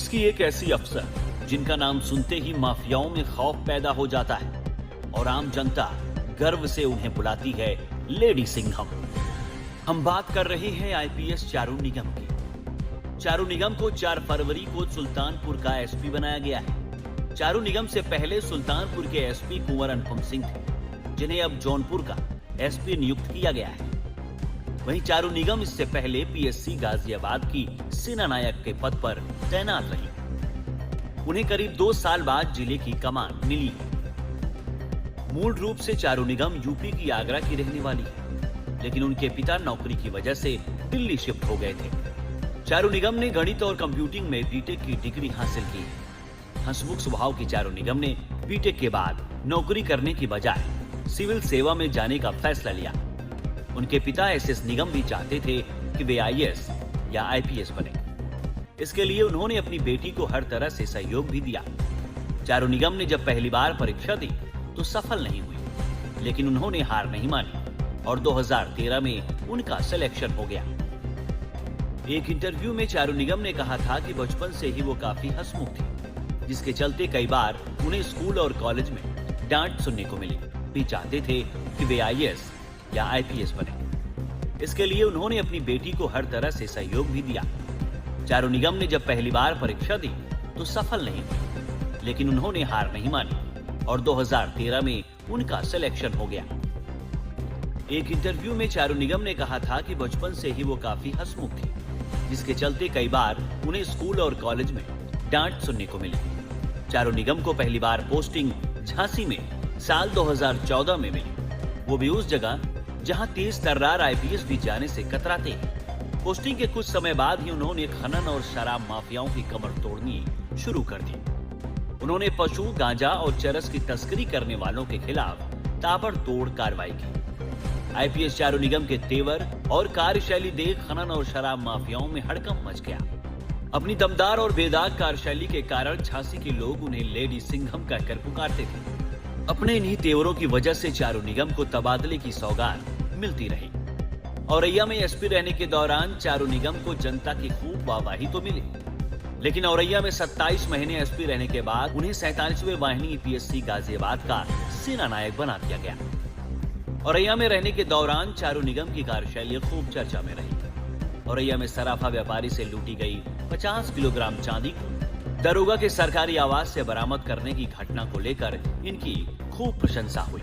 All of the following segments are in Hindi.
पुलिस की एक ऐसी अफसर जिनका नाम सुनते ही माफियाओं में खौफ पैदा हो जाता है और आम जनता गर्व से उन्हें बुलाती है लेडी सिंघम। हम बात कर रहे हैं आईपीएस चारू निगम की। चारू निगम को 4 फरवरी को सुल्तानपुर का एसपी बनाया गया है। चारू निगम से पहले सुल्तानपुर के एसपी कुंवर अनुपम सिंह थे, जिन्हें अब जौनपुर का एसपी नियुक्त किया गया है। वहीं चारू निगम इससे पहले पीएससी गाजियाबाद की सेना नायक के पद पर तैनात रही। उन्हें करीब 2 साल बाद जिले की कमान मिली है। मूल रूप से चारू निगम यूपी की आगरा की रहने वाली है, लेकिन उनके पिता नौकरी की वजह से दिल्ली शिफ्ट हो गए थे। चारू निगम ने गणित और कंप्यूटिंग में बीटेक की डिग्री हासिल की है। हंसमुख स्वभाव की चारू निगम ने बीटेक के बाद नौकरी करने की बजाय सिविल सेवा में जाने का फैसला लिया। उनके पिता एसएस निगम भी चाहते थे कि वे आईएएस या आईपीएस बने। इसके लिए उन्होंने अपनी बेटी को हर तरह से सहयोग भी दिया। चारू निगम ने जब पहली बार परीक्षा दी तो सफल नहीं हुई, लेकिन उन्होंने हार नहीं मानी और 2013 में उनका सिलेक्शन हो गया। एक इंटरव्यू में चारू निगम ने कहा था कि बचपन से ही वो काफी हंसमुख थी, जिसके चलते कई बार उन्हें स्कूल और कॉलेज में डांट सुनने को मिली। भी चाहते थे कि वे आईएएस या आईपीएस बने। इसके लिए उन्होंने अपनी बेटी को हर तरह से सहयोग भी दिया। चारू निगम ने जब पहली बार परीक्षा दी तो सफल नहीं हुई, लेकिन उन्होंने हार नहीं मानी और 2013 में उनका सिलेक्शन हो गया। एक इंटरव्यू में चारू निगम ने कहा था कि बचपन से ही वो काफी हंसमुख थी, जिसके चलते कई बार उन्हें स्कूल और कॉलेज में डांट सुनने को मिली। चारू निगम को पहली बार पोस्टिंग झांसी में साल 2014 में मिली, वो भी उस जगह जहां तेज तर्रार आईपीएस भी जाने से कतराते हैं। पोस्टिंग के कुछ समय बाद ही उन्होंने खनन और शराब माफियाओं की कमर तोड़नी शुरू कर दी। उन्होंने पशु, गांजा और चरस की तस्करी करने वालों के खिलाफ ताबड़तोड़ कार्रवाई की। आईपीएस चारू निगम के तेवर और कार्यशैली देख खनन और शराब माफियाओं में हड़कंप मच गया। अपनी दमदार और बेदाग कार्यशैली के कारण झांसी के लोग उन्हें लेडी सिंघम कहकर पुकारते थे। अपने इन्हीं तेवरों की वजह से चारू निगम को तबादले की सौगात मिलती रही। औरैया में एसपी रहने के दौरान चारू निगम को जनता की खूब वाहवाही तो मिली, लेकिन औरैया में 27 महीने एसपी रहने के बाद उन्हें 47वें वाहिनी पीएससी गाजियाबाद का सेना नायक बना दिया गया। औरैया में रहने के दौरान चारू निगम की कार्यशैली खूब चर्चा में रही। औरैया में सराफा व्यापारी से लूटी गई 50 किलोग्राम चांदी को दरोगा के सरकारी आवास से बरामद करने की घटना को लेकर इनकी खूब प्रशंसा हुई।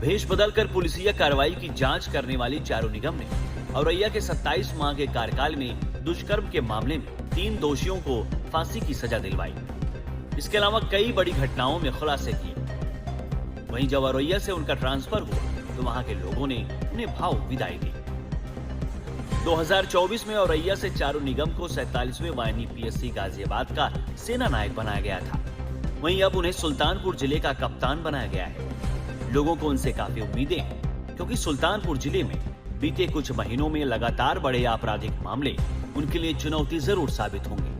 भेष बदलकर पुलिसिया कार्रवाई की जांच करने वाली चारू निगम ने औरैया के 27 माह के कार्यकाल में दुष्कर्म के मामले में 3 दोषियों को फांसी की सजा दिलवाई। इसके अलावा कई बड़ी घटनाओं में खुलासे किए। वहीं जब औरैया से उनका ट्रांसफर हुआ तो वहां के लोगों ने उन्हें भावुक विदाई दी। 2024 में औरैया से चारू निगम को 47वें वाहिनी पीएससी गाजियाबाद का सेना नायक बनाया गया था। वहीं अब उन्हें सुल्तानपुर जिले का कप्तान बनाया गया है। लोगों को उनसे काफी उम्मीदें हैं, क्योंकि सुल्तानपुर जिले में बीते कुछ महीनों में लगातार बढ़े आपराधिक मामले उनके लिए चुनौती जरूर साबित होंगे।